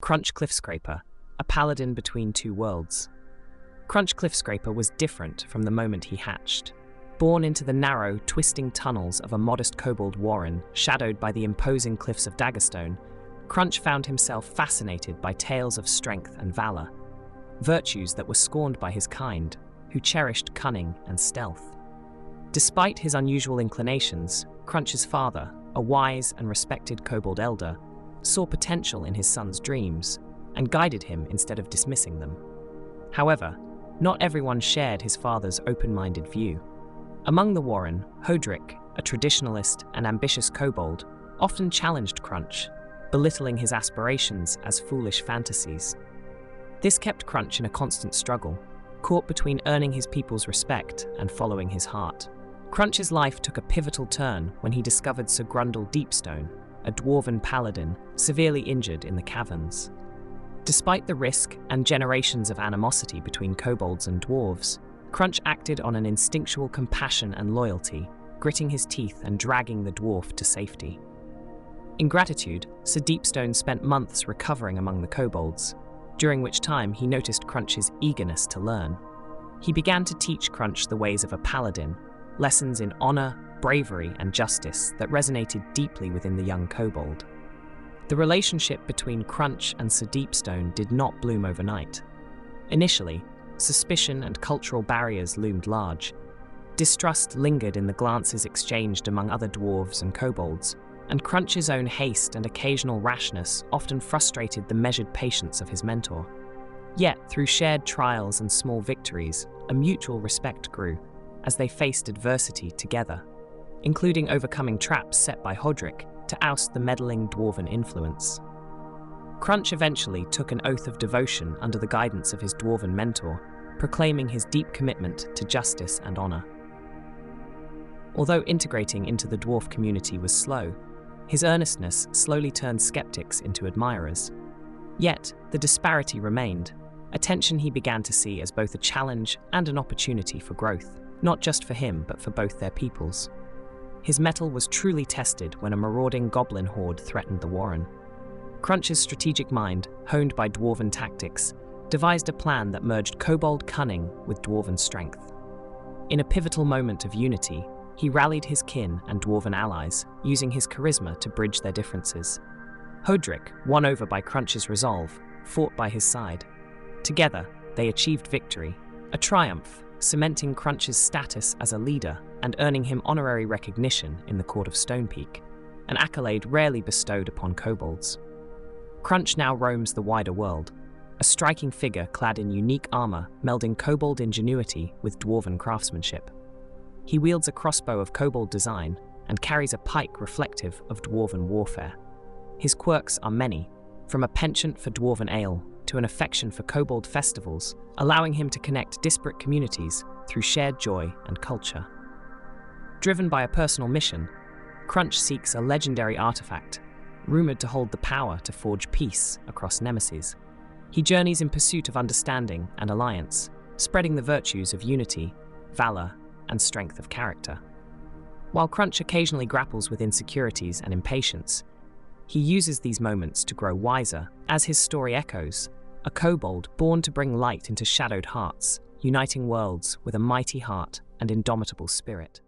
Crunch Cliffscraper, a paladin between two worlds. Crunch Cliffscraper was different from the moment he hatched. Born into the narrow, twisting tunnels of a modest kobold warren shadowed by the imposing cliffs of Daggerstone, Crunch found himself fascinated by tales of strength and valor, virtues that were scorned by his kind, who cherished cunning and stealth. Despite his unusual inclinations, Crunch's father, a wise and respected kobold elder, saw potential in his son's dreams and guided him instead of dismissing them. However, not everyone shared his father's open-minded view. Among the warren, Hodrick, a traditionalist and ambitious kobold, often challenged Crunch, belittling his aspirations as foolish fantasies. This kept Crunch in a constant struggle, caught between earning his people's respect and following his heart. Crunch's life took a pivotal turn when he discovered Sir Grundle Deepstone, a dwarven paladin, severely injured in the caverns. Despite the risk and generations of animosity between kobolds and dwarves, Crunch acted on an instinctual compassion and loyalty, gritting his teeth and dragging the dwarf to safety. In gratitude, Sir Deepstone spent months recovering among the kobolds, during which time he noticed Crunch's eagerness to learn. He began to teach Crunch the ways of a paladin, lessons in honor, bravery, and justice that resonated deeply within the young kobold. The relationship between Crunch and Sir Deepstone did not bloom overnight. Initially, suspicion and cultural barriers loomed large. Distrust lingered in the glances exchanged among other dwarves and kobolds, and Crunch's own haste and occasional rashness often frustrated the measured patience of his mentor. Yet, through shared trials and small victories, a mutual respect grew as they faced adversity together, including overcoming traps set by Hodrick to oust the meddling dwarven influence. Crunch eventually took an oath of devotion under the guidance of his dwarven mentor, proclaiming his deep commitment to justice and honor. Although integrating into the dwarf community was slow, his earnestness slowly turned skeptics into admirers. Yet, the disparity remained, a tension he began to see as both a challenge and an opportunity for growth, not just for him but for both their peoples. His mettle was truly tested when a marauding goblin horde threatened the warren. Crunch's strategic mind, honed by dwarven tactics, devised a plan that merged kobold cunning with dwarven strength. In a pivotal moment of unity, he rallied his kin and dwarven allies, using his charisma to bridge their differences. Hodrick, won over by Crunch's resolve, fought by his side. Together, they achieved victory, a triumph, cementing Crunch's status as a leader and earning him honorary recognition in the court of Stonepeak, an accolade rarely bestowed upon kobolds. Crunch now roams the wider world, a striking figure clad in unique armor melding kobold ingenuity with dwarven craftsmanship. He wields a crossbow of kobold design and carries a pike reflective of dwarven warfare. His quirks are many, from a penchant for dwarven ale to an affection for kobold festivals, allowing him to connect disparate communities through shared joy and culture. Driven by a personal mission, Crunch seeks a legendary artifact, rumored to hold the power to forge peace across nemesis. He journeys in pursuit of understanding and alliance, spreading the virtues of unity, valor, and strength of character. While Crunch occasionally grapples with insecurities and impatience, he uses these moments to grow wiser. As his story echoes, a kobold born to bring light into shadowed hearts, uniting worlds with a mighty heart and indomitable spirit.